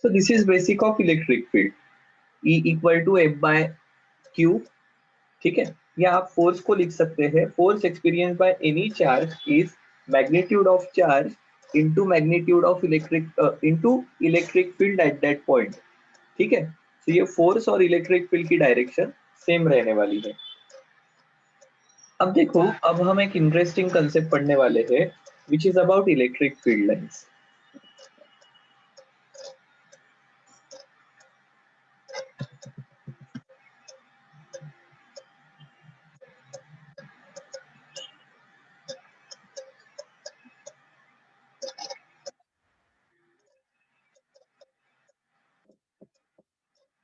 So this is basic of electric field. E equal to F by Q. ठीक है, या आप force को लिख सकते हैं, force experience by any charge is magnitude of charge into magnitude of electric field at that point. ठीक है, तो ये फोर्स और इलेक्ट्रिक फील्ड की डायरेक्शन सेम रहने वाली है. अब देखो, अब हम एक इंटरेस्टिंग कंसेप्ट पढ़ने वाले हैं which is about electric field lines.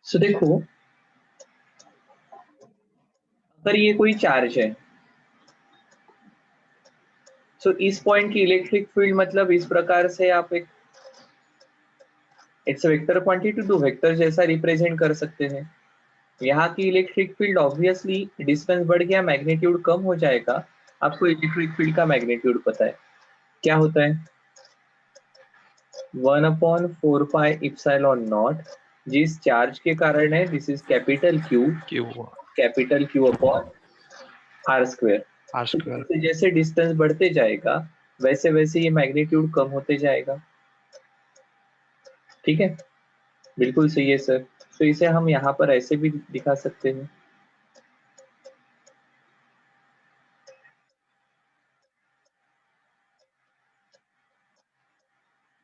So देखो, अगर ये कोई चार्ज है, सो इस पॉइंट की इलेक्ट्रिक फील्ड मतलब इस प्रकार से आप एक it's vector quantity to vector जैसा रिप्रेजेंट कर सकते हैं. यहाँ की इलेक्ट्रिक फील्ड ऑब्वियसली डिस्टेंस बढ़ गया, मैग्नीट्यूड कम हो जाएगा. आपको इलेक्ट्रिक फील्ड का मैग्नीट्यूड पता है क्या होता है, 1/4 पाई इप्सिलॉन नॉट. जिस चार्ज के कारण है, this is capital Q upon R square. जैसे जैसे डिस्टेंस बढ़ते जाएगा वैसे वैसे ये मैग्नीट्यूड कम होते जाएगा. ठीक है, बिल्कुल सही है सर. तो इसे हम यहाँ पर ऐसे भी दिखा सकते हैं.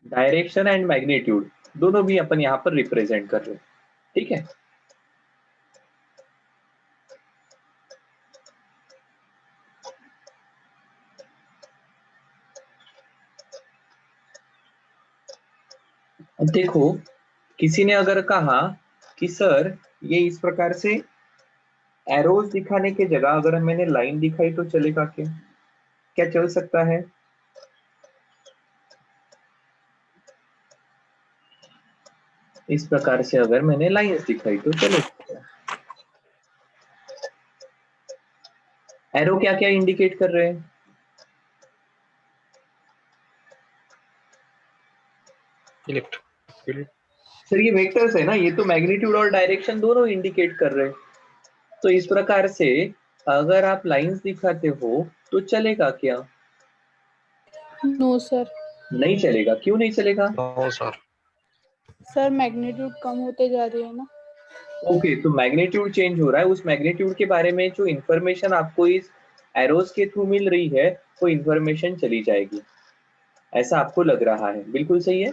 डायरेक्शन एंड मैग्नीट्यूड दोनों भी अपन यहाँ पर रिप्रेजेंट कर रहे हैं. ठीक है, अब देखो, किसी ने अगर कहा कि सर ये इस प्रकार से एरोज दिखाने के जगह अगर मैंने लाइन दिखाई तो चलेगा क्या, क्या चल सकता है? इस प्रकार से अगर मैंने लाइंस दिखाई तो चलेगा. एरो क्या क्या इंडिकेट कर रहे हैं? इलेक्ट्रिक. सर ये वेक्टर्स है ना, ये तो मैग्नीट्यूड और डायरेक्शन दोनों इंडिकेट कर रहे हैं. तो इस प्रकार से अगर आप लाइंस दिखाते हो तो चलेगा क्या? No sir. नहीं चलेगा. क्यों नहीं चलेगा? No sir. सर मैग्नीट्यूड कम होते जा रही है ना. ओके, तो मैग्नीट्यूड चेंज हो रहा है. उस मैग्नीट्यूड के बारे में जो इंफॉर्मेशन आपको इस एरोस के थ्रू मिल रही है वो इंफॉर्मेशन चली जाएगी, ऐसा आपको लग रहा है. बिल्कुल सही है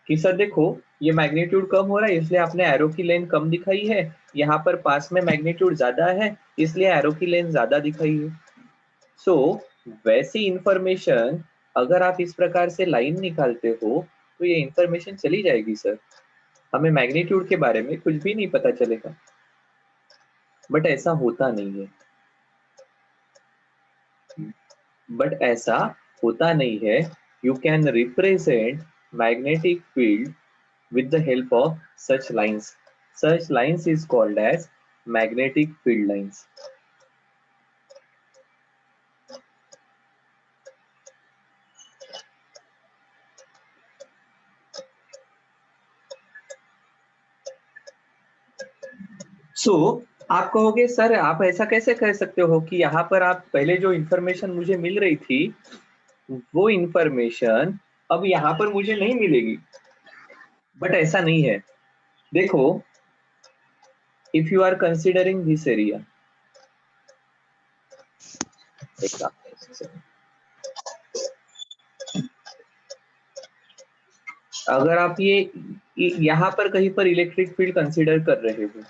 कि सर देखो, ये मैग्नीट्यूड कम हो रहा है इसलिए आपने एरो की लेंथ कम दिखाई है, यहाँ पर पास में मैग्नीट्यूड ज्यादा है इसलिए एरो की लेंथ ज्यादा दिखाई है. सो वैसी इंफॉर्मेशन अगर आप इस प्रकार से लाइन निकालते हो तो ये इंफॉर्मेशन चली जाएगी सर. हमें मैग्नीट्यूड के बारे में कुछ भी नहीं पता चलेगा. बट ऐसा होता नहीं है. You can represent magnetic field with the help of such lines. Such lines is called as magnetic field lines. So आप कहोगे सर आप ऐसा कैसे कह सकते हो कि यहाँ पर आप पहले जो इंफॉर्मेशन मुझे मिल रही थी वो इंफॉर्मेशन अब यहाँ पर मुझे नहीं मिलेगी. बट ऐसा नहीं है. देखो, if you are considering this area, अगर आप ये यहाँ पर कहीं पर इलेक्ट्रिक फील्ड कंसिडर कर रहे हो,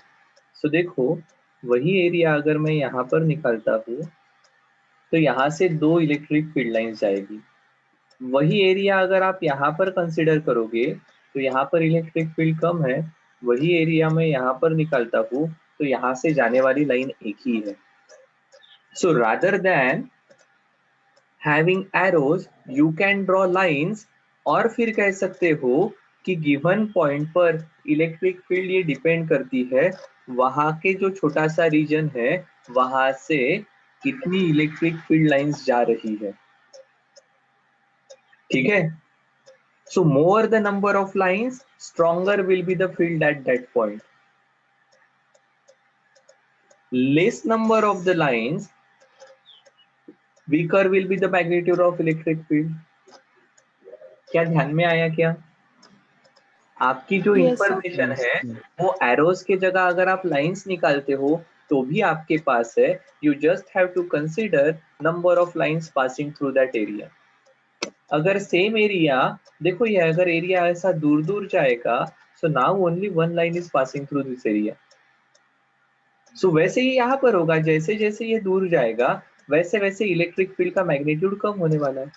तो देखो वही एरिया अगर मैं यहाँ पर निकालता हूँ तो यहाँ से 2 इलेक्ट्रिक फील्ड लाइंस जाएगी. वही एरिया अगर आप यहाँ पर कंसिडर करोगे तो यहाँ पर इलेक्ट्रिक फील्ड कम है. वही एरिया में यहाँ पर निकालता हूँ तो यहाँ से जाने वाली लाइन एक ही है. So rather than having arrows you can draw lines. और फिर कह सकते हो कि गिवन पॉइंट पर इलेक्ट्रिक फील्ड ये डिपेंड करती है वहां के जो छोटा सा रीजन है वहां से कितनी इलेक्ट्रिक फील्ड लाइंस जा रही है. ठीक है, So more the number of lines, stronger will be the field at that point. Less number of the lines, weaker will be the magnitude of electric field. क्या ध्यान में आया क्या? आपकी जो यस सर। इंफॉर्मेशन है वो एरोस के जगह अगर आप लाइंस निकालते हो तो भी आपके पास है. You just have to consider number of lines passing through that area. अगर सेम एरिया, देखो ये अगर एरिया ऐसा दूर दूर जाएगा, so now only one line is passing through this area. So वैसे ही यहाँ पर होगा, जैसे जैसे ये दूर जाएगा वैसे वैसे इलेक्ट्रिक फील्ड का मैग्नीट्यूड कम होने वाला है.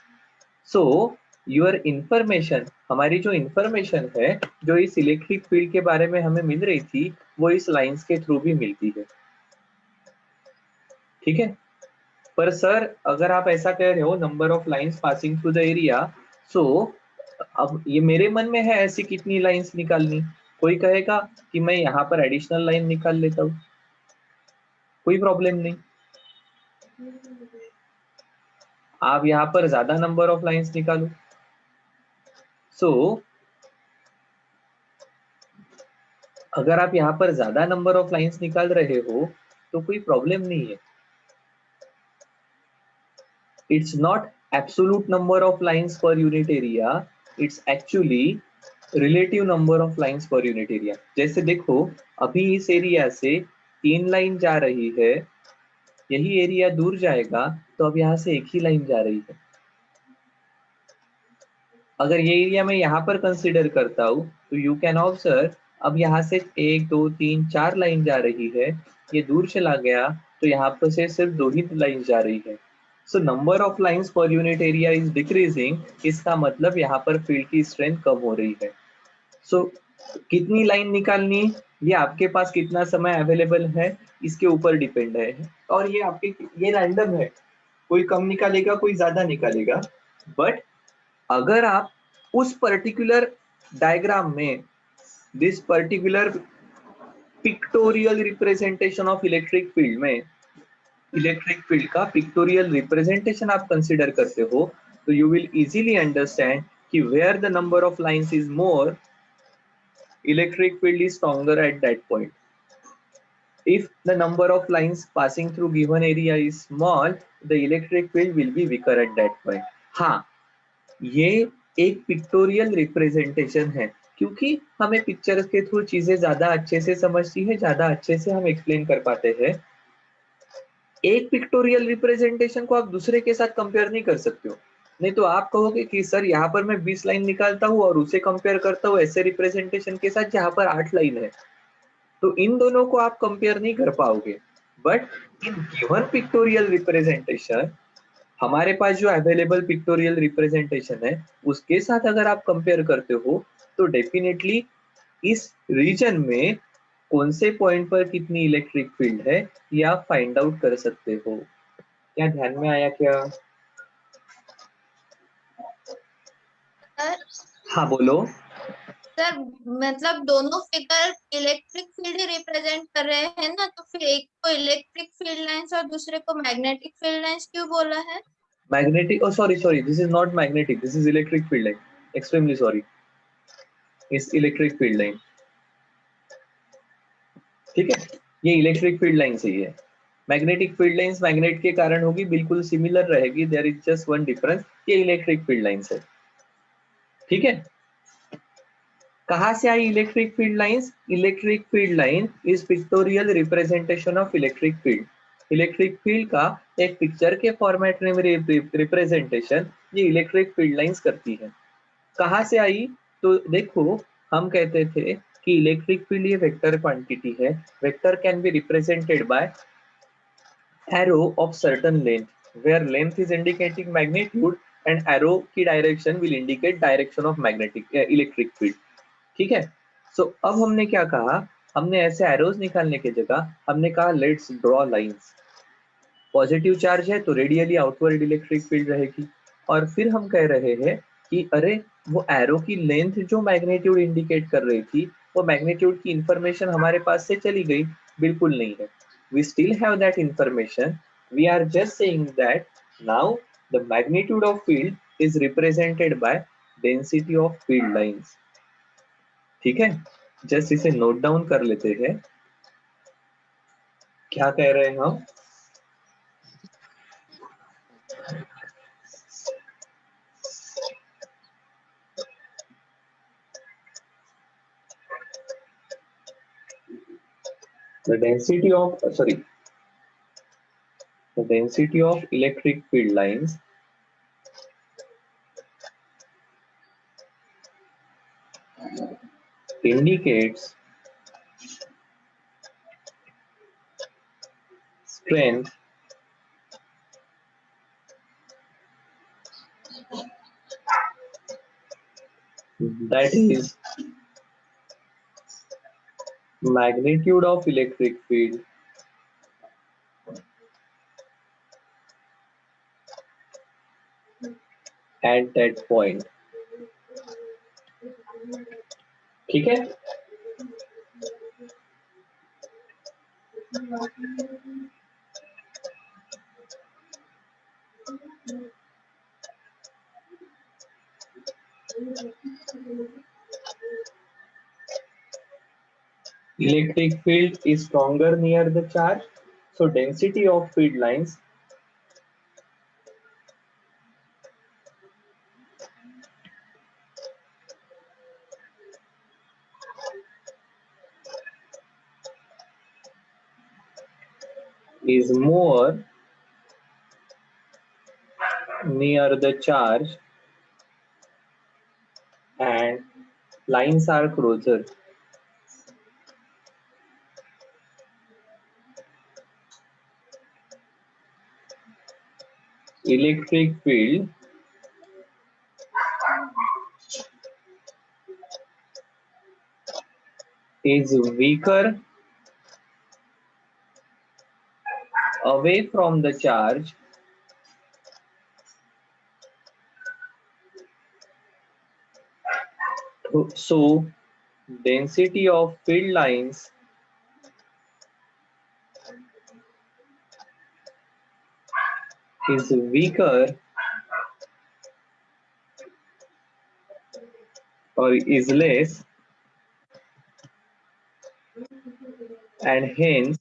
सो योर इंफॉर्मेशन, हमारी जो इंफॉर्मेशन है जो इस इलेक्ट्रिक फील्ड के बारे में हमें मिल रही थी वो इस लाइंस के थ्रू भी मिलती है. ठीक है. पर सर अगर आप ऐसा कह रहे हो number of lines passing through the area, so अब ये मेरे मन में है ऐसी कितनी लाइंस निकालनी. कोई कहेगा कि मैं यहाँ पर एडिशनल लाइन निकाल लेता हूँ, कोई प्रॉब्लम नहीं. आप यहाँ पर ज्यादा नंबर ऑफ लाइंस निकालो. सो अगर आप यहाँ पर ज्यादा नंबर ऑफ लाइंस निकाल रहे हो तो कोई प्रॉब्लम नहीं है. It's not absolute number of lines per unit area, it's actually relative number of lines per unit area. जैसे देखो अभी इस एरिया से 3 लाइन जा रही है, यही एरिया दूर जाएगा तो अब यहाँ से एक ही लाइन जा रही है. अगर ये एरिया मैं यहाँ पर कंसिडर करता हूँ तो यू कैन ऑब्जर्व अब यहाँ से 1 2 3 4 लाइन जा रही है, ये दूर चला गया तो यहाँ पर से सिर्फ 2 ही लाइन जा रही है. So number of lines per unit area is decreasing, इसका मतलब यहाँ पर फील्ड की स्ट्रेंथ कम हो रही है. सो कितनी लाइन निकालनी, ये आपके पास कितना समय अवेलेबल है इसके ऊपर डिपेंड है. और ये आपके ये रैंडम है, कोई कम निकालेगा कोई ज्यादा निकालेगा. बट अगर आप उस पर्टिकुलर डायग्राम में this particular pictorial representation of electric field में इलेक्ट्रिक फील्ड का पिक्टोरियल रिप्रेजेंटेशन आप कंसिडर करते हो तो यू विल इजीली अंडरस्टैंड कि where the number of lines is more, electric field is stronger at that point. If the number of lines passing through given area is small, the electric field will be weaker at that point. हाँ, ये एक pictorial representation है क्योंकि हमें pictures के through चीजें ज्यादा अच्छे से समझती है, ज्यादा अच्छे से हम एक्सप्लेन कर पाते हैं. एक पिक्टोरियल रिप्रेजेंटेशन को आप दूसरे के साथ कंपेयर नहीं कर सकते हो. नहीं तो आप कहोगे कि सर यहाँ पर मैं 20 लाइन निकालता हूँ और उसे कंपेयर करता हूँ ऐसे रिप्रेजेंटेशन के साथ जहाँ पर 8 लाइन है, तो इन दोनों को आप कंपेयर नहीं कर पाओगे. But in given pictorial representation, हमारे पास जो अवेलेबल पिक्टोरियल रिप्रेजेंटेशन है उसके साथ अगर आप कंपेयर करते हो तो डेफिनेटली इस रीजन में कौन से पॉइंट पर कितनी इलेक्ट्रिक फील्ड है ये आप फाइंड आउट कर सकते हो. क्या ध्यान में आया क्या? सर हाँ बोलो. सर मतलब दोनों फिगर इलेक्ट्रिक फील्ड ही रिप्रेजेंट कर रहे हैं ना, तो फिर एक को इलेक्ट्रिक फील्ड लाइंस और दूसरे को मैग्नेटिक फील्ड लाइंस क्यों बोला है? Magnetic, oh sorry, this is not magnetic, this is electric field line. Extremely sorry, इस इलेक्ट्रिक फील्ड लाइन. ठीक है, ये इलेक्ट्रिक फील्ड लाइन सही है. मैग्नेटिक फील्ड लाइंस मैग्नेट के कारण होगी, बिल्कुल सिमिलर रहेगी, there is just one difference, ये इलेक्ट्रिक फील्ड लाइंस है. ठीक है. कहां से आई electric field lines? Electric field line is pictorial representation of electric field. Electric field का एक पिक्चर के फॉर्मेट में रिप्रेजेंटेशन ये इलेक्ट्रिक फील्ड लाइंस करती है. कहां से आई? तो देखो हम कहते थे कि इलेक्ट्रिक फील्ड ये वेक्टर क्वांटिटी है. Vector can be represented by arrow of certain length, where length is indicating magnitude and arrow की direction will indicate direction of magnetic electric field. ठीक है. सो अब हमने क्या कहा, हमने ऐसे एरोज निकालने की जगह हमने कहा let's draw lines. Positive charge है तो रेडियली आउटवर्ड इलेक्ट्रिक फील्ड रहेगी. और फिर हम कह रहे हैं कि अरे वो एरो की लेंथ जो मैग्नीट्यूड इंडिकेट कर रही थी वो मैग्नीट्यूड की इंफॉर्मेशन हमारे पास से चली गई. बिल्कुल नहीं है, we still have that information. We are just saying that now the magnitude of field is represented by density of field lines. ठीक है, जस्ट इसे नोट डाउन कर लेते हैं। क्या कह रहे हैं हम? The density of electric field lines indicates strength that is magnitude of electric field at that point। ठीक है, electric field is stronger near the charge, so density of field lines is more near the charge and lines are closer। Electric field is weaker away from the charge so density of field lines is weaker or is less, and hence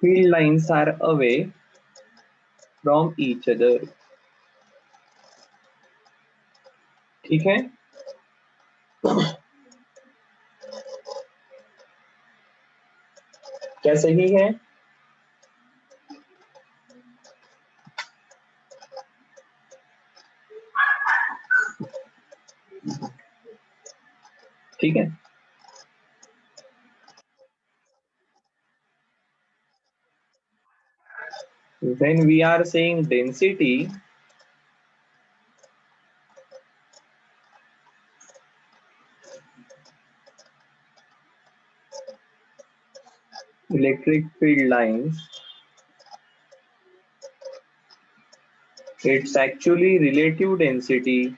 field lines are away from each other। ठीक है, क्या सही है? ठीक है, when we are saying density, electric field lines, it's actually relative density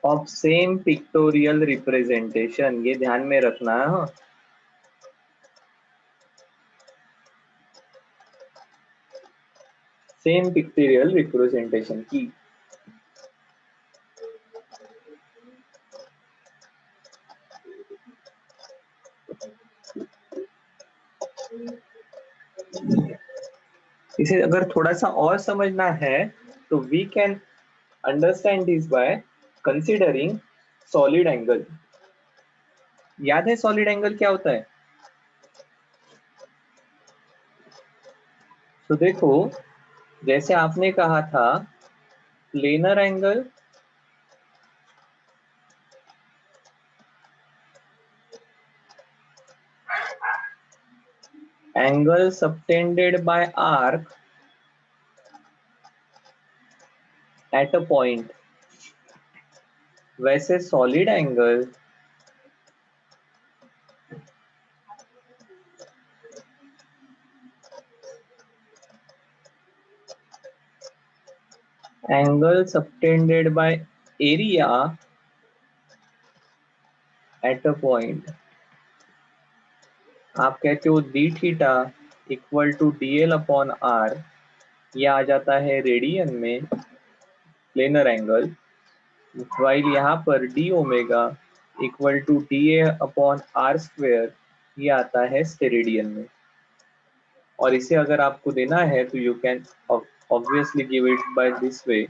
of same pictorial representation। ये ध्यान में रखना है। हाँ, सेम पिक्टोरियल रिप्रेजेंटेशन की। इसे अगर थोड़ा सा और समझना है तो we can understand this by considering solid angle. याद है सॉलिड एंगल क्या होता है? तो देखो, जैसे आपने कहा था planar angle, angle subtended by arc at a point, वैसे solid angle angle subtended by area at a point आप कहते हो D theta equal to D L upon R, ये आ जाता है रेडियन में प्लेनर एंगल, वाइल यहाँ पर D omega equal to D A upon R square, ये आता है स्टेरेडियन में। और इसे अगर आपको देना है तो you can obviously give it by this way.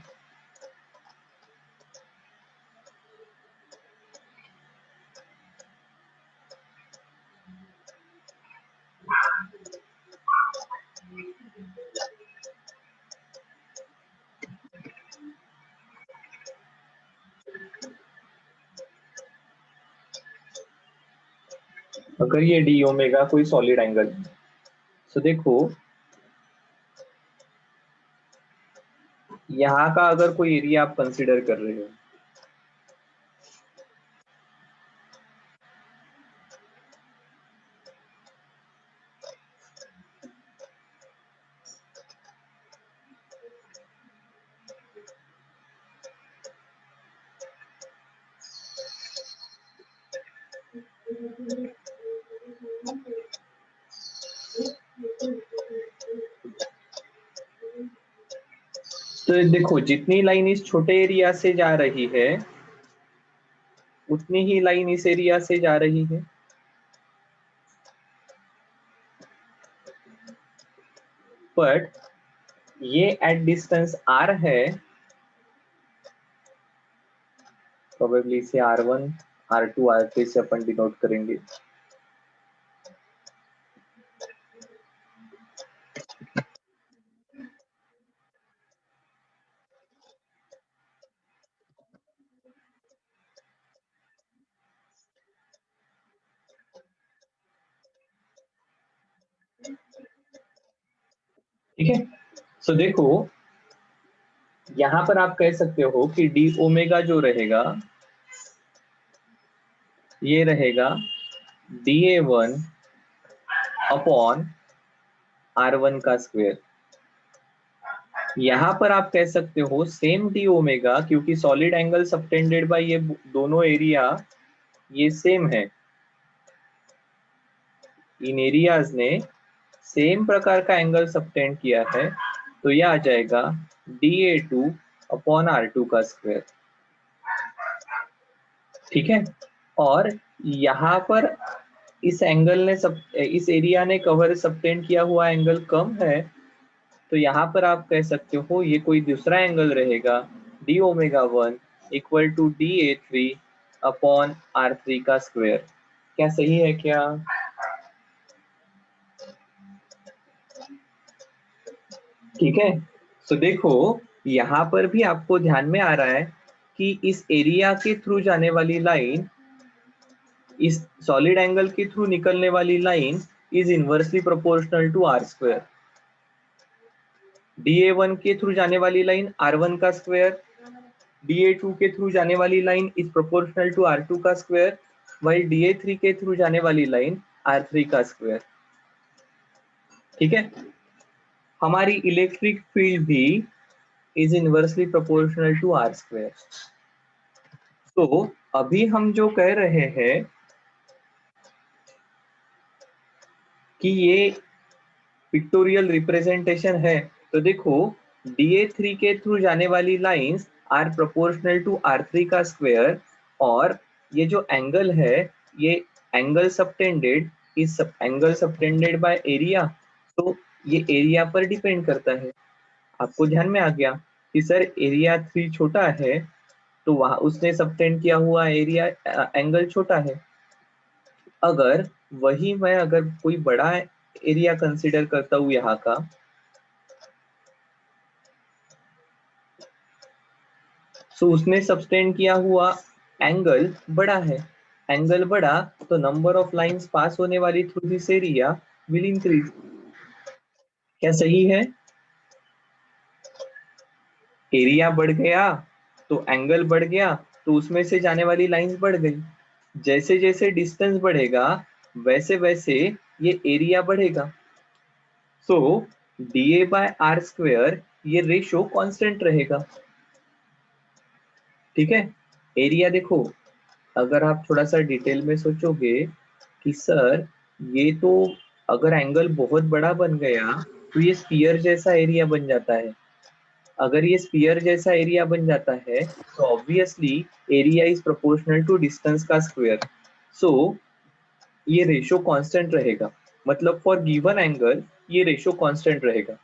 अगर ये डी ओमेगा कोई सॉलिड एंगल, तो देखो यहाँ का अगर कोई एरिया आप कंसिडर कर रहे हो, तो देखो जितनी लाइन इस छोटे एरिया से जा रही है उतनी ही लाइन इस एरिया से जा रही है। बट ये एट डिस्टेंस r है, प्रोबेबली इसे r1 r2 r3 से अपन डिनोट करेंगे। ठीक है, सो देखो यहां पर आप कह सकते हो कि डी ओमेगा जो रहेगा ये रहेगा D A one upon r1 का स्क्वायर। यहां पर आप कह सकते हो सेम डी ओमेगा, क्योंकि सॉलिड एंगल सबटेंडेड बाय ये दोनों एरिया ये सेम है, इन एरियाज ने सेम प्रकार का एंगल सबटेंड किया है, तो यह आ जाएगा dA2 अपॉन R2 का स्क्वायर। ठीक है, और यहाँ पर इस एंगल ने इस एरिया ने कवर सबटेंड किया हुआ एंगल कम है, तो यहाँ पर आप कह सकते हो ये कोई दूसरा एंगल रहेगा D omega 1 equal to dA3 upon R3 का स्क्वायर। क्या सही है क्या? ठीक है, तो देखो यहाँ पर भी आपको ध्यान में आ रहा है कि इस एरिया के थ्रू जाने वाली लाइन, इस सॉलिड एंगल के थ्रू निकलने वाली line is inversely proportional to R square. dA1 के थ्रू जाने वाली लाइन r1 का स्क्वायर, dA2 के थ्रू जाने वाली line is proportional to r2 का स्क्वायर, वही dA3 के थ्रू जाने वाली लाइन r3 का स्क्वायर। ठीक है, हमारी इलेक्ट्रिक फील्ड भी is inversely proportional to R square. तो अभी हम जो कह रहे हैं कि ये पिक्टोरियल रिप्रेजेंटेशन है, तो देखो dA3 के थ्रू जाने वाली lines are proportional to r3 का स्क्वायर, और ये जो एंगल है ये angle subtended is angle subtended by area, तो ये एरिया पर डिपेंड करता है। आपको ध्यान में आ गया कि सर एरिया 3 छोटा है, तो वहां उसने सबटेंड किया हुआ एरिया एंगल छोटा है। अगर वही मैं अगर कोई बड़ा एरिया कंसीडर करता हूं यहाँ का, तो उसने सबटेंड किया हुआ एंगल बड़ा है, एंगल बड़ा तो नंबर ऑफ लाइंस पास होने वाली through this area will increase. क्या सही है? एरिया बढ़ गया तो एंगल बढ़ गया, तो उसमें से जाने वाली लाइंस बढ़ गई। जैसे जैसे डिस्टेंस बढ़ेगा वैसे वैसे ये एरिया बढ़ेगा। सो dA बाय आर स्क्वायर ये रेशो कांस्टेंट रहेगा। ठीक है, एरिया देखो अगर आप थोड़ा सा डिटेल में सोचोगे कि सर ये तो अगर एंगल बहुत बड़ा बन गया तो ये स्फीयर जैसा एरिया बन जाता है। अगर ये स्फीयर जैसा एरिया बन जाता है तो obviously area is proportional to distance का स्क्वायर। सो ये रेशो कांस्टेंट रहेगा, मतलब फॉर गिवन एंगल ये रेशो कांस्टेंट रहेगा।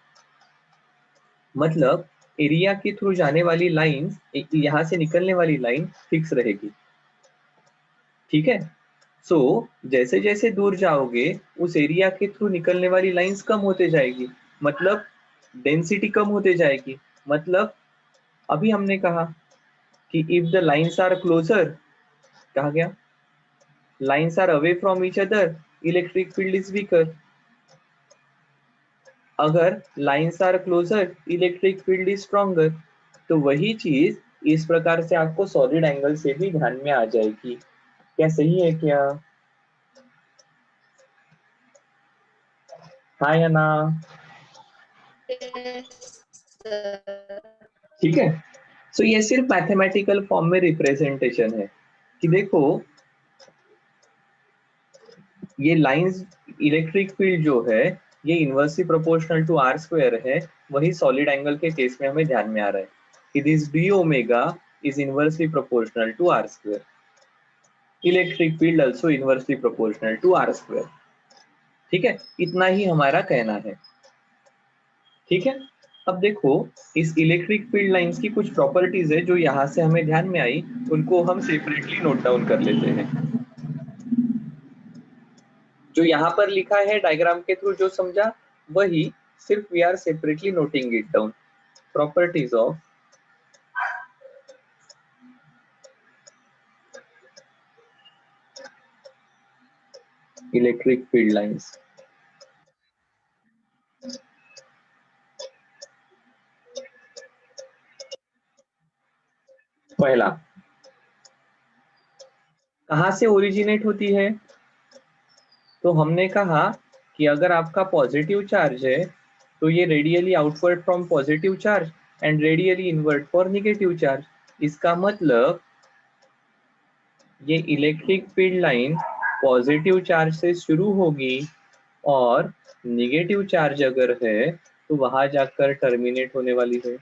मतलब एरिया के थ्रू जाने वाली लाइन, यहाँ से निकलने वाली लाइन फिक्स रहेगी। ठीक है। सो जैसे जैसे दूर जाओगे उस एरिया के थ्रू निकलने वाली लाइंस कम होते जाएगी, मतलब डेंसिटी कम होते जाएगी। मतलब अभी हमने कहा कि if the lines are closer, कहा गया lines are away from each other electric field is weaker. अगर lines are closer electric field is stronger. तो वही चीज इस प्रकार से आपको सॉलिड एंगल से भी ध्यान में आ जाएगी। क्या सही है क्या? हाँ या ना? ठीक है। सो ये सिर्फ मैथमेटिकल फॉर्म में रिप्रेजेंटेशन है कि देखो ये लाइंस, इलेक्ट्रिक फील्ड जो है ये inversely proportional to R square है। वही सॉलिड एंगल के केस में हमें ध्यान में आ रहा है कि this D omega is inversely proportional to R square. Electric field also inversely proportional to R square. ठीक है, इतना ही हमारा कहना है। ठीक है। अब देखो इस इलेक्ट्रिक फील्ड लाइंस की कुछ प्रॉपर्टीज है जो यहाँ से हमें ध्यान में आई, उनको हम सेपरेटली नोट डाउन कर लेते हैं। जो यहाँ पर लिखा है डायग्राम के थ्रू जो समझा वही, सिर्फ we are separately noting it down. Properties of electric field lines. पहला, कहाँ से ओरिजिनेट होती है? तो हमने कहा कि अगर आपका पॉजिटिव चार्ज है तो ये radially outward from positive charge and radially inward for negative charge. इसका मतलब ये electric field line positive charge से शुरू होगी और नेगेटिव चार्ज अगर है तो वहां जाकर टर्मिनेट होने वाली है।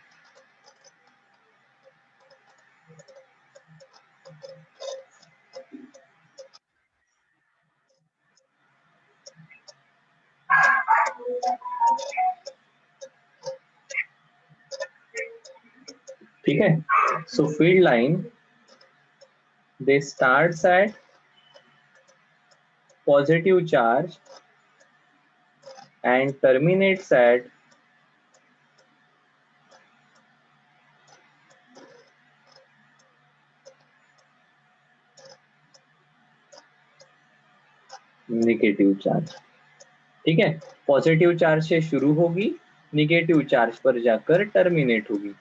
ठीक है। सो field line they starts at positive charge and terminates at negative charge. ठीक है, पॉजिटिव चार्ज से शुरू होगी, नेगेटिव चार्ज पर जाकर टर्मिनेट होगी।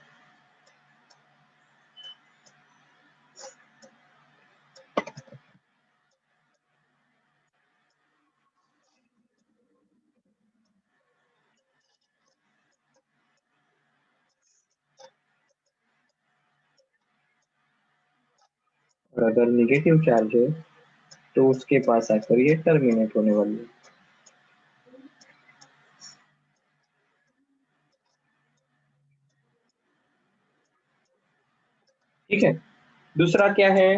और अगर नेगेटिव चार्ज है तो उसके पास आकर ये टर्मिनेट होने वाली है। ठीक है। दूसरा क्या है?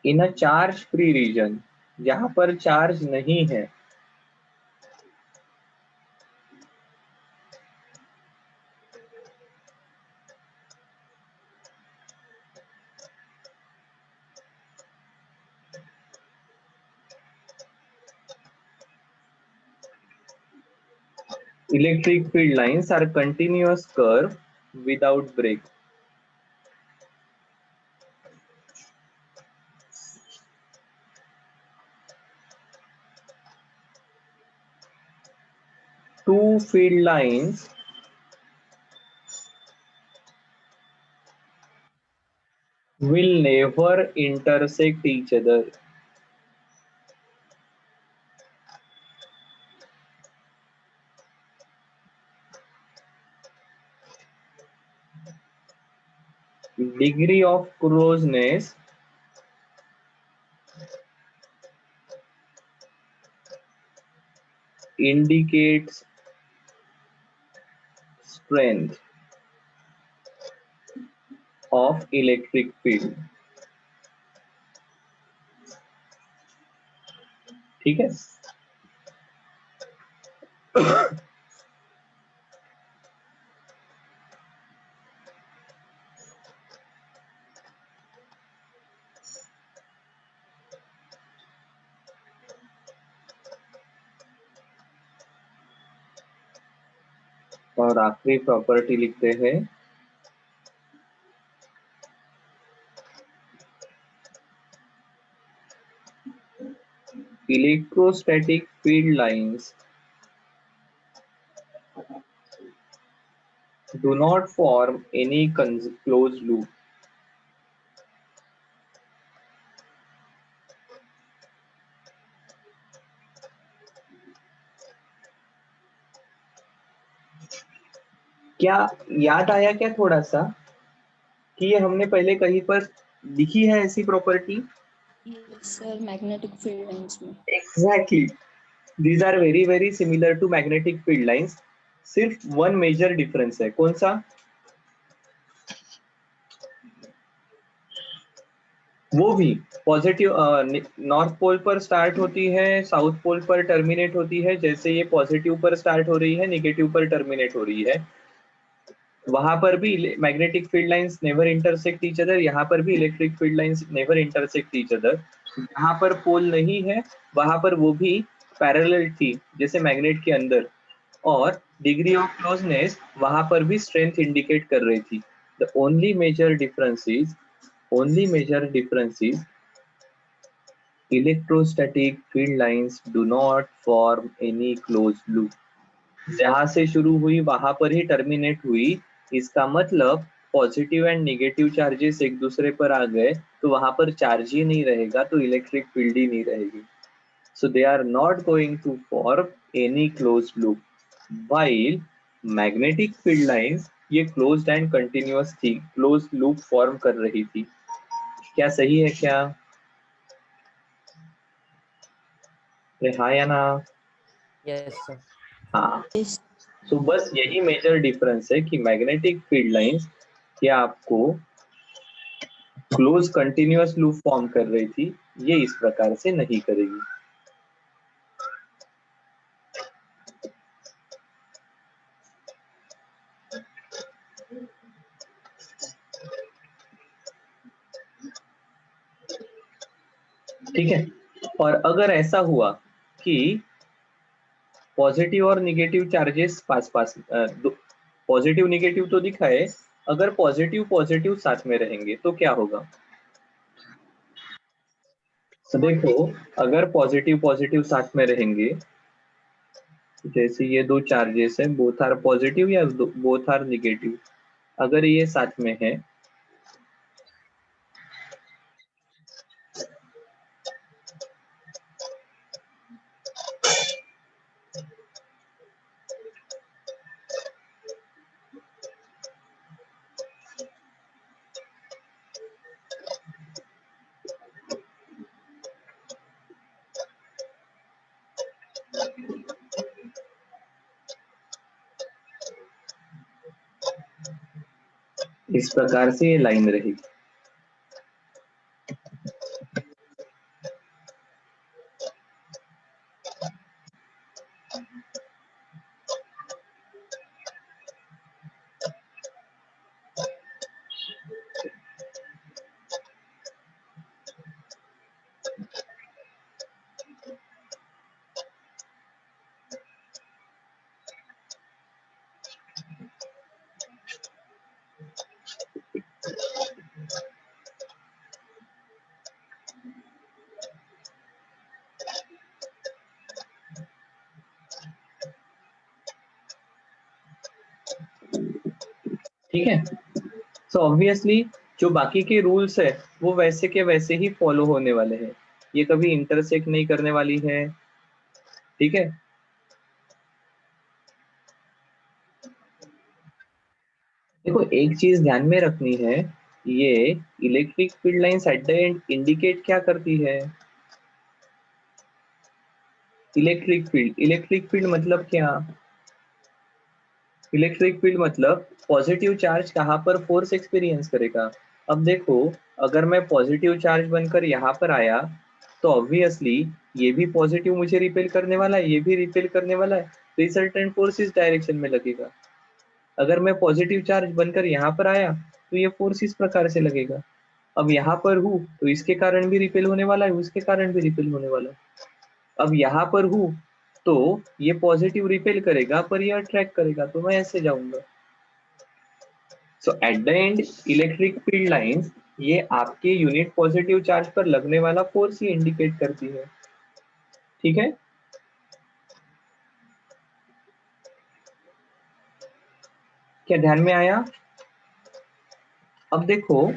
In a charge free region, जहां पर चार्ज नहीं है, electric field lines are continuous curve without break. Two field lines will never intersect each other. degree of closeness indicates strength of electric field. ठीक है। और आखिरी प्रॉपर्टी लिखते हैं, electrostatic field lines do not form any closed loop. क्या याद आया क्या थोड़ा सा कि ये हमने पहले कहीं पर लिखी है ऐसी property? Sir magnetic field lines में। Exactly, these are very very similar to magnetic field lines. सिर्फ वन मेजर डिफरेंस है, कौन सा? वो भी पॉजिटिव नॉर्थ पोल पर स्टार्ट होती है, साउथ पोल पर टर्मिनेट होती है। जैसे ये पॉजिटिव पर स्टार्ट हो रही है, नेगेटिव पर टर्मिनेट हो रही है। वहां पर भी magnetic field lines never intersect each other, यहाँ पर भी electric field lines never intersect each other. यहाँ पर पोल नहीं है, वहां पर वो भी पैरेलल थी जैसे मैग्नेट के अंदर, और डिग्री ऑफ क्लोजनेस वहां पर भी स्ट्रेंथ इंडिकेट कर रही थी। The only major difference is electrostatic field lines do not form any closed loop. जहां से शुरू हुई वहां पर ही टर्मिनेट हुई। इसका मतलब पॉजिटिव एंड नेगेटिव चार्जेस एक दूसरे पर आ गए तो वहां पर चार्ज ही नहीं रहेगा, तो इलेक्ट्रिक फील्ड ही नहीं रहेगी। So they are not going to form any closed loop. While magnetic field lines ये closed and continuous थी, closed loop form कर रही थी। क्या सही है क्या? हाँ या ना? Yes sir. हाँ। So बस यही मेजर डिफरेंस है कि मैग्नेटिक फील्ड लाइंस ये आपको क्लोज कंटिन्यूअस लूप फॉर्म कर रही थी, ये इस प्रकार से नहीं करेगी। ठीक है। और अगर ऐसा हुआ कि पॉजिटिव और निगेटिव चार्जेस पास पास, पॉजिटिव निगेटिव तो दिखा है, अगर पॉजिटिव पॉजिटिव साथ में रहेंगे तो क्या होगा? तो देखो, अगर पॉजिटिव पॉजिटिव साथ में रहेंगे, जैसे ये दो चार्जेस है, बोथ आर पॉजिटिव या बोथ आर निगेटिव, अगर ये साथ में है इस प्रकार से ये लाइन रहेगी। ठीक है। सो ऑब्वियसली जो बाकी के रूल्स है वो वैसे के वैसे ही फॉलो होने वाले हैं, ये कभी इंटरसेक्ट नहीं करने वाली है। ठीक है। देखो एक चीज ध्यान में रखनी है, ये electric field lines eight the and indicate क्या करती है? इलेक्ट्रिक फील्ड मतलब क्या? इलेक्ट्रिक फील्ड मतलब पॉजिटिव चार्ज कहाँ पर फोर्स एक्सपीरियंस करेगा। अब देखो, अगर मैं पॉजिटिव चार्ज बनकर यहाँ पर आया तो ऑब्वियसली ये भी पॉजिटिव मुझे रिपेल करने वाला है, ये भी रिपेल करने वाला है, रिजल्टेंट फोर्स इस डायरेक्शन में लगेगा। अगर मैं पॉजिटिव चार्ज बनकर यहाँ पर आया तो ये फोर्स इस प्रकार से लगेगा। अब यहाँ पर हूँ तो इसके कारण भी रिपेल होने वाला है, उसके कारण भी रिपेल होने वाला है। अब यहाँ पर हूँ तो ये पॉजिटिव रिपेल करेगा पर ये अट्रैक्ट करेगा, तो मैं ऐसे जाऊंगा। So at the end electric field lines ये आपके यूनिट पॉजिटिव चार्ज पर लगने वाला फोर्स ही इंडिकेट करती है। ठीक है, क्या ध्यान में आया? अब देखो,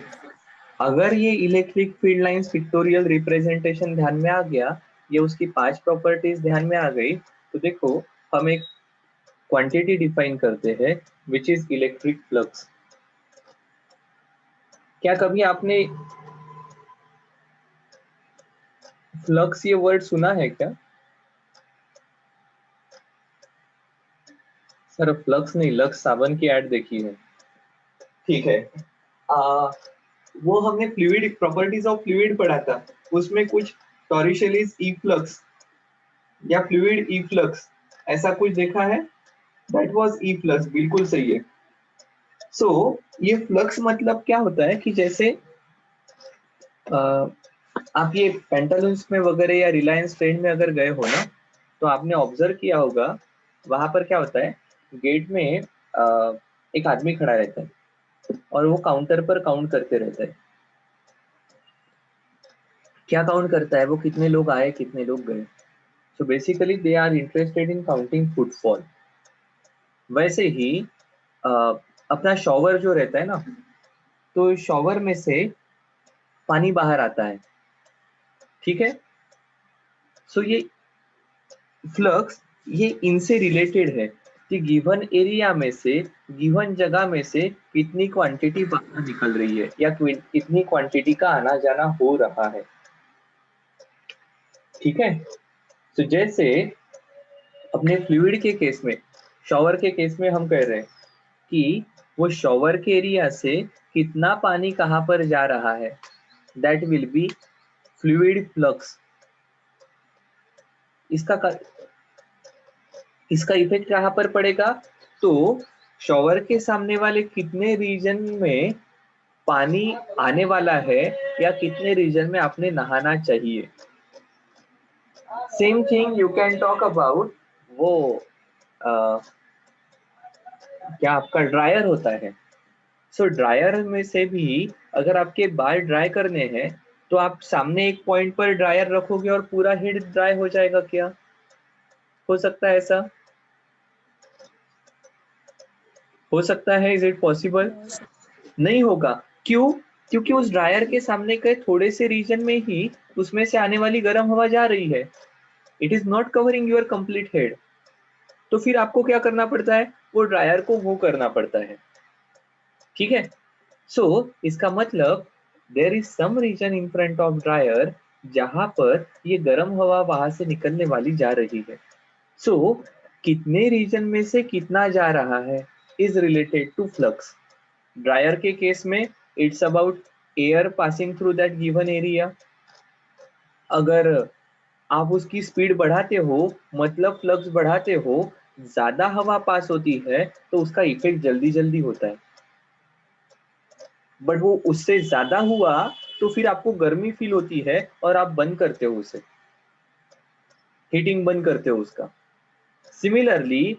अगर ये electric field lines pictorial representation ध्यान में आ गया, ये उसकी 5 प्रॉपर्टीज ध्यान में आ गई, तो देखो हम एक क्वांटिटी डिफाइन करते हैं विच इज इलेक्ट्रिक फ्लक्स। क्या कभी आपने फ्लक्स ये वर्ड सुना है क्या? सर फ्लक्स नहीं, लक्स साबन की ऐड देखी है। ठीक है, वो हमने फ्लूइड प्रॉपर्टीज ऑफ फ्लूइड पढ़ा था, उसमें कुछ टॉरिशलिस ई फ्लक्स या फ्लूइड ई फ्लक्स ऐसा कुछ देखा है, दैट वाज ई फ्लक्स, बिल्कुल सही है। सो ये फ्लक्स मतलब क्या होता है कि जैसे आप ये पेंटालून्स में वगैरह या रिलायंस ट्रेंड में अगर गए हो ना, तो आपने ऑब्जर्व किया होगा वहां पर क्या होता है, गेट में एक आदमी खड़ा रहता है और वो काउंटर पर काउंट करते रहता है। क्या काउंट करता है वो? कितने लोग आए, कितने लोग गए। So basically they are interested in counting footfall. वैसे ही अपना शॉवर जो रहता है ना, तो शॉवर में से पानी बाहर आता है, ठीक है। सो ये फ्लक्स ये इनसे रिलेटेड है कि गिवन एरिया में से, गिवन जगह में से कितनी क्वांटिटी बाहर निकल रही है या कितनी क्वांटिटी का आना जाना हो रहा है। ठीक है, तो जैसे अपने फ्लूइड के केस में, शॉवर के केस में हम कह रहे हैं कि वो शॉवर के एरिया से कितना पानी कहाँ पर जा रहा है, that will be fluid flux. इसका इफेक्ट कहाँ पर पड़ेगा? तो शॉवर के सामने वाले कितने रीजन में पानी आने वाला है या कितने रीजन में आपने नहाना चाहिए। Same thing you can talk about वो क्या आपका ड्रायर होता है। सो ड्रायर में से भी अगर आपके बाल ड्राई करने हैं तो आप सामने एक पॉइंट पर ड्रायर रखोगे और पूरा हेड ड्राई हो जाएगा क्या? हो सकता है ऐसा? हो सकता है? Is it possible? नहीं होगा। क्यों? क्योंकि उस ड्रायर के सामने के थोड़े से रीजन में ही उसमें से आने वाली गर्म हवा जा रही है, it is not covering your complete head. तो फिर आपको क्या करना पड़ता है? वो ड्रायर को मूव करना पड़ता है। ठीक है, सो इसका मतलब there is some region in front of dryer जहां पर ये गर्म हवा वहां से निकलने वाली जा रही है। सो कितने रीजन में से कितना जा रहा है is related to flux. Dryer के केस में it's about air passing through that given area. अगर आप उसकी स्पीड बढ़ाते हो मतलब फ्लक्स बढ़ाते हो, ज्यादा हवा पास होती है तो उसका इफेक्ट जल्दी जल्दी होता है। बट वो उससे ज्यादा हुआ तो फिर आपको गर्मी फील होती है और आप बंद करते हो उसे, हीटिंग बंद करते हो उसका। सिमिलरली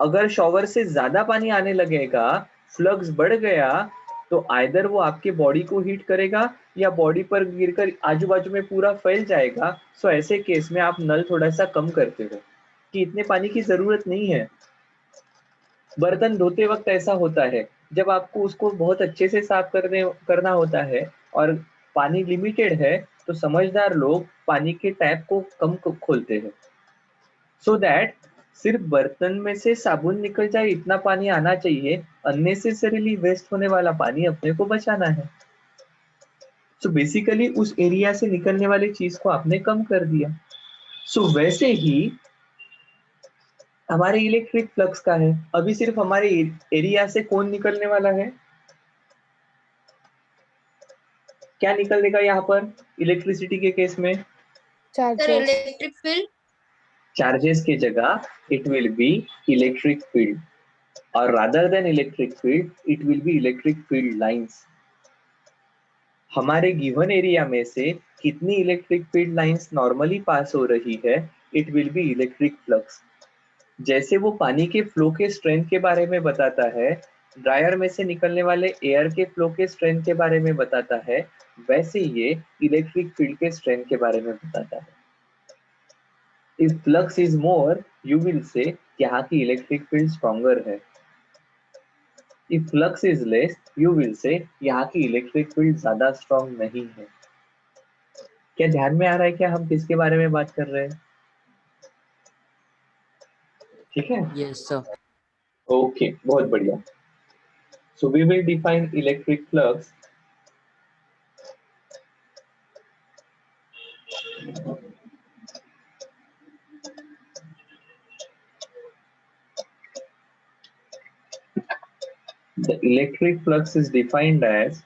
अगर शॉवर से ज्यादा पानी आने लगेगा, फ्लक्स बढ़ गया, तो आइदर वो आपके बॉडी को हीट करेगा या बॉडी पर गिरकर आजू बाजू में पूरा फैल जाएगा। सो ऐसे केस में आप नल थोड़ा सा कम करते हो कि इतने पानी की जरूरत नहीं है। बर्तन धोते वक्त ऐसा होता है, जब आपको उसको बहुत अच्छे से साफ करना होता है और पानी लिमिटेड है, तो समझदार लोग पानी के टैप को कम खोलते हैं, सो दैट सिर्फ बर्तन में से साबुन निकल जाए इतना पानी आना चाहिए, अननेसेसरीली वेस्ट होने वाला पानी अपने को बचाना है। सो बेसिकली उस एरिया से निकलने वाली चीज को आपने कम कर दिया। सो वैसे ही हमारे इलेक्ट्रिक फ्लक्स का है, अभी सिर्फ हमारे एरिया से कौन निकलने वाला है, क्या निकलेगा यहाँ पर इलेक्ट्रिसिटी के केस में? Sir charges. Electric field. Charges की जगह it will be electric field, और rather than electric field it will be electric field lines. हमारे गिवन एरिया में से कितनी electric field lines normally pass हो रही है, it will be electric flux. जैसे वो पानी के फ्लो के स्ट्रेंथ के बारे में बताता है, ड्रायर में से निकलने वाले एयर के फ्लो के स्ट्रेंथ के बारे में बताता है, वैसे ये इलेक्ट्रिक फील्ड के स्ट्रेंथ के बारे में बताता है। If flux is more you will say यहाँ की इलेक्ट्रिक फील्ड स्ट्रॉन्गर है, if flux is less you will say यहाँ की इलेक्ट्रिक फील्ड ज्यादा स्ट्रॉन्ग नहीं है। क्या ध्यान में आ रहा है क्या हम किसके बारे में बात कर रहे हैं? ठीक है, Yes, sir. ओके, बहुत बढ़िया। So we will define electric flux The electric flux is defined as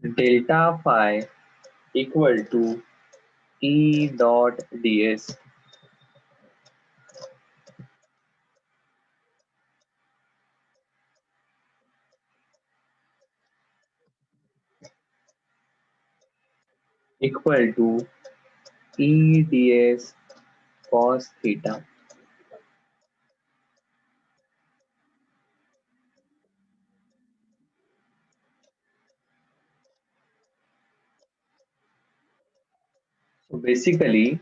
delta phi equal to E dot ds. Equal to E ds cos theta. So basically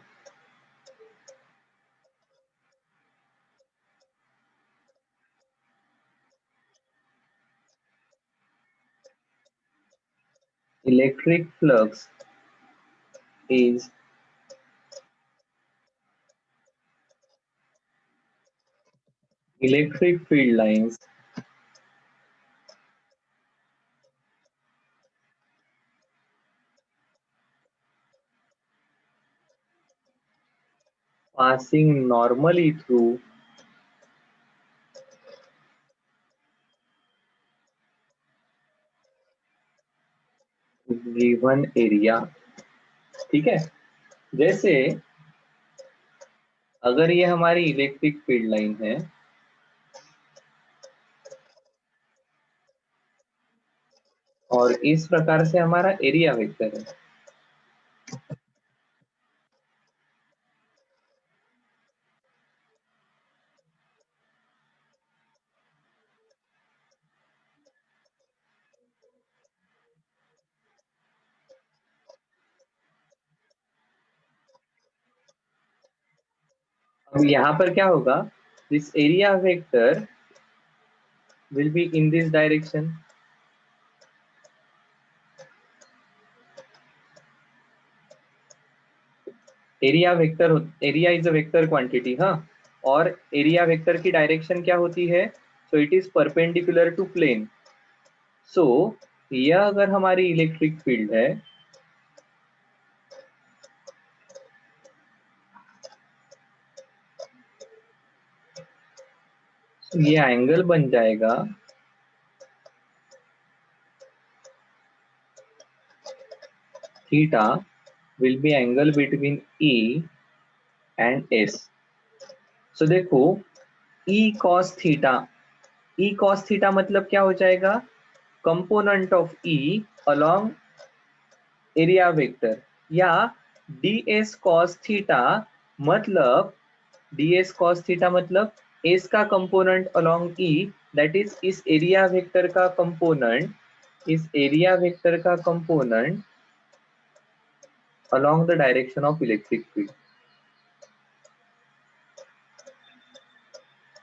electric flux is electric field lines passing normally through given area। ठीक है, जैसे अगर ये हमारी electric field line है और इस प्रकार से हमारा एरिया वेक्टर है, अब यहाँ पर क्या होगा, this area vector will be in this direction। Area vector, area is a vector quantity, हाँ, और एरिया वेक्टर की डायरेक्शन क्या होती है? So it is perpendicular to plane. So यह अगर हमारी इलेक्ट्रिक फील्ड है, तो ये एंगल बन जाएगा theta will be angle between E and S। सो देखो E cos theta, E cos theta मतलब क्या हो जाएगा? Component of E along area vector, या ds cos थीटा मतलब ds cos थीटा मतलब s का component along E, that is इस एरिया वेक्टर का कंपोनेंट, इस एरिया वेक्टर का component along the direction of electric field.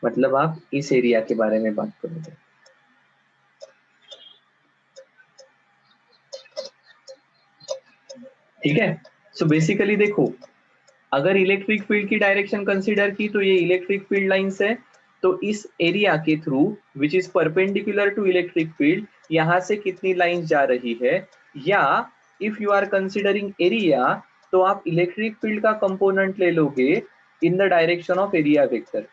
मतलब आप इस एरिया के बारे में बात करोगे। ठीक है, सो बेसिकली देखो, अगर इलेक्ट्रिक फील्ड की डायरेक्शन कंसीडर की तो ये इलेक्ट्रिक फील्ड लाइंस है, तो इस एरिया के through which is perpendicular to electric field, यहां से कितनी लाइंस जा रही है, या if you are considering area तो आप इलेक्ट्रिक फील्ड का कंपोनेंट ले लोगे in the direction of area vector.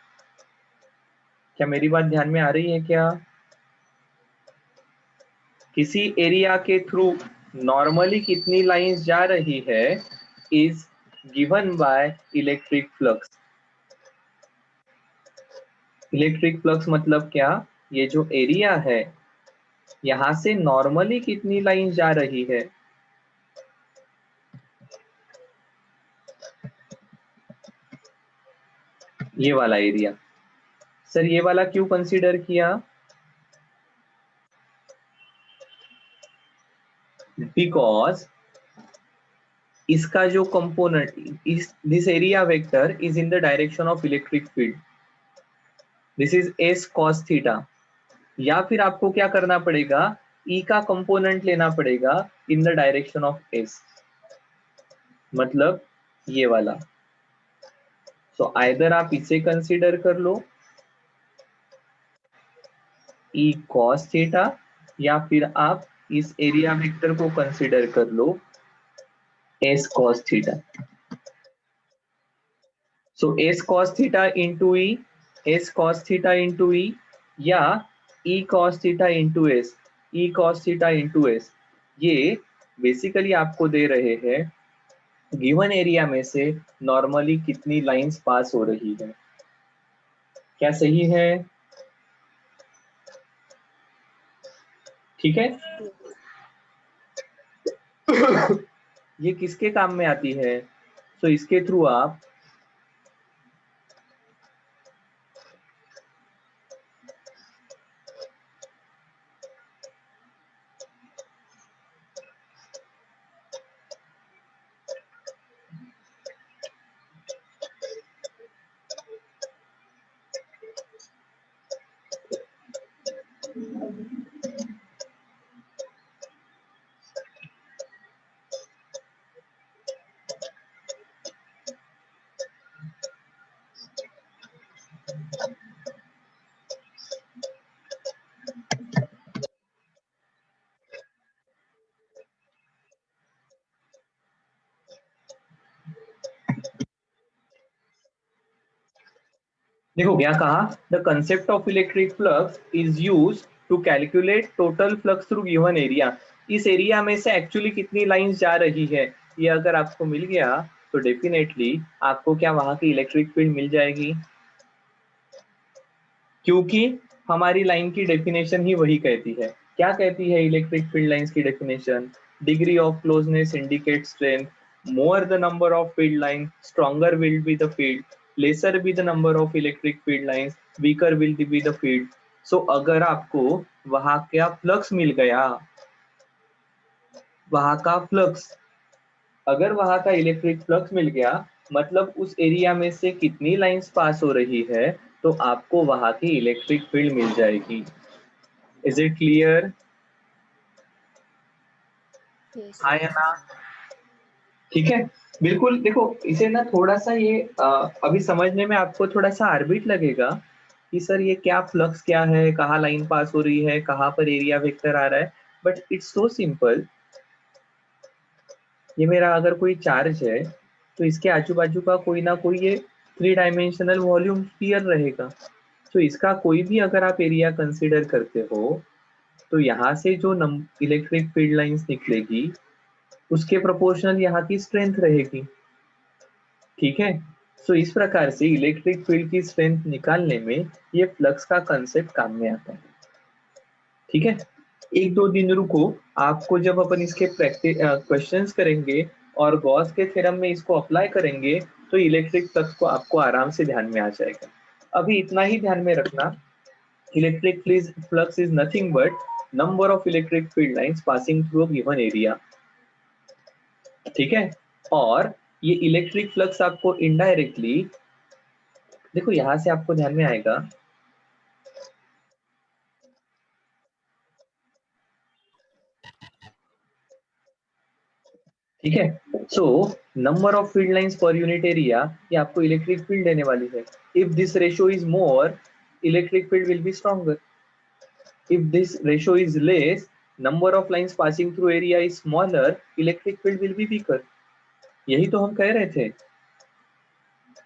क्या मेरी बात ध्यान में आ रही है क्या? किसी एरिया के थ्रू नॉर्मली कितनी लाइंस जा रही है is given by electric flux. Electric flux मतलब क्या? ये जो एरिया है यहां से नॉर्मली कितनी लाइन जा रही है, ये वाला एरिया। सर ये वाला क्यों कंसीडर किया? बिकॉज इसका जो कंपोनेंट इस this area vector is in the direction of electric field, this is S cos theta. या फिर आपको क्या करना पड़ेगा, ई का कंपोनेंट लेना पड़ेगा इन द डायरेक्शन ऑफ एस, मतलब ये वाला। सो आइदर आप इसे कंसीडर कर लो ई कॉस थीटा, या फिर आप इस एरिया वेक्टर को कंसीडर कर लो एस कॉस थीटा। सो एस कॉस थीटा इंटू ई, एस कॉस थीटा इंटू ई, या E cos theta into S, E cos theta into S, ये बेसिकली आपको दे रहे हैं गिवन एरिया में से नॉर्मली कितनी लाइंस पास हो रही है। क्या सही है? ठीक है। ये किसके काम में आती है? तो इसके थ्रू आप देखो क्या कहा, the concept of electric flux is use to calculate total flux through given area. इस एरिया में से एक्चुअली कितनी लाइंस जा रही है, ये अगर आपको मिल गया तो डेफिनेटली आपको क्या वहां की इलेक्ट्रिक फील्ड मिल जाएगी, क्योंकि हमारी लाइन की डेफिनेशन ही वही कहती है। क्या कहती है इलेक्ट्रिक फील्ड लाइंस की definition? Degree of closeness indicate strength, more the number of field line stronger will be the field, lesser be the number of electric field lines weaker will be the field. So अगर आपको वहां का flux मिल गया, वहां का flux, अगर वहां का इलेक्ट्रिक फ्लक्स मिल गया, मतलब उस एरिया में से कितनी लाइंस पास हो रही है, तो आपको वहां की इलेक्ट्रिक फील्ड मिल जाएगी। Is it clear? Yes. हाँ या ना? ठीक है, बिल्कुल। देखो इसे ना थोड़ा सा ये अभी समझने में आपको थोड़ा सा आर्बिट लगेगा कि सर ये क्या फ्लक्स क्या है, कहाँ लाइन पास हो रही है, कहाँ पर एरिया वेक्टर आ रहा है, बट इट्स सो सिंपल। ये मेरा अगर कोई चार्ज है तो इसके आजू बाजू का कोई ना कोई ये 3 डायमेंशनल वॉल्यूम स्फीयर रहेगा। तो इसका कोई भी अगर आप एरिया कंसीडर करते हो तो यहाँ से जो इलेक्ट्रिक फील्ड लाइंस निकलेगी उसके प्रोपोर्शनल यहाँ की स्ट्रेंथ रहेगी। ठीक है, सो इस प्रकार से इलेक्ट्रिक फील्ड की स्ट्रेंथ निकालने में ये फ्लक्स का कंसेप्ट काम में आता है। ठीक है, एक दो दिन रुको, आपको जब अपन इसके प्रैक्टिस क्वेश्चंस करेंगे और गॉस के थ्योरम में इसको अप्लाई करेंगे तो इलेक्ट्रिक फ्लक्स को आपको आराम से ध्यान में आ जाएगा। अभी इतना ही ध्यान में रखना, electric flux is nothing but number of electric field lines passing through a given area. ठीक है, और ये इलेक्ट्रिक फ्लक्स आपको इनडायरेक्टली, देखो यहां से आपको ध्यान में आएगा ठीक है। So number of field lines per unit area ये आपको इलेक्ट्रिक फील्ड देने वाली है। If this ratio is more, electric field will be stronger. If this ratio is less, number of lines passing through area is smaller, electric field will be weaker. यही तो हम कह रहे थे।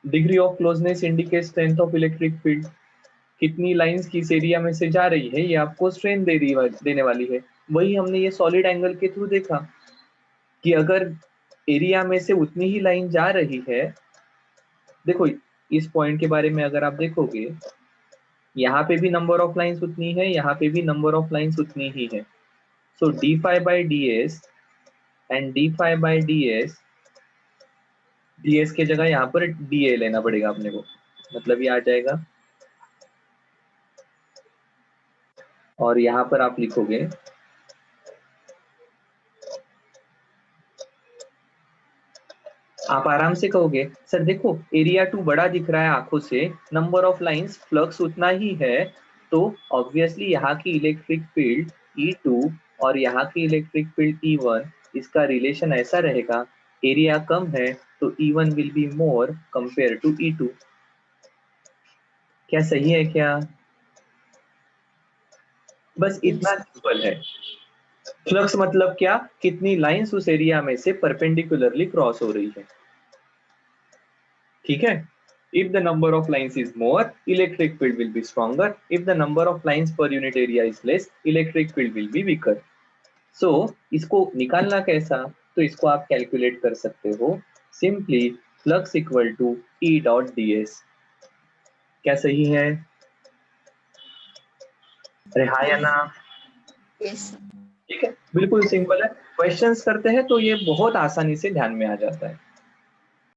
Degree of closeness indicate strength of electric field. कितनी lines किस area में से जा रही है ये आपको स्ट्रेंथ देने वाली है। वही हमने ये सॉलिड एंगल के थ्रू देखा कि अगर एरिया में से उतनी ही लाइन जा रही है, देखो इस पॉइंट के बारे में अगर आप देखोगे, यहाँ पे भी नंबर ऑफ लाइंस उतनी है, यहाँ पे भी नंबर ऑफ लाइंस उतनी ही है। So D five by D S and D five by D S के जगह यहाँ पर डी ए लेना पड़ेगा अपने को, मतलब ये आ जाएगा और यहाँ पर आप लिखोगे आप आराम से कहोगे सर देखो एरिया 2 बड़ा दिख रहा है आंखों से, नंबर ऑफ लाइंस फ्लक्स उतना ही है, तो ऑब्वियसली यहाँ की इलेक्ट्रिक फील्ड E2 और यहाँ की इलेक्ट्रिक फील्ड E1, इसका रिलेशन ऐसा रहेगा, एरिया कम है तो E1 will be more compare to E2। क्या सही है क्या? बस इतना सिंपल है। फ्लक्स मतलब क्या? कितनी लाइंस उस एरिया में से परपेंडिकुलरली क्रॉस हो रही है। ठीक है। If the number of lines is more, electric field will be stronger. If the number of lines per unit area is less, electric field will be weaker. So इसको निकालना कैसा? तो इसको आप कैलकुलेट कर सकते हो simply flux equal to E dot ds। क्या सही है? अरे हाँ या ना? यस। ठीक है, बिल्कुल सिंपल है। क्वेश्चंस करते हैं तो ये बहुत आसानी से ध्यान में आ जाता है।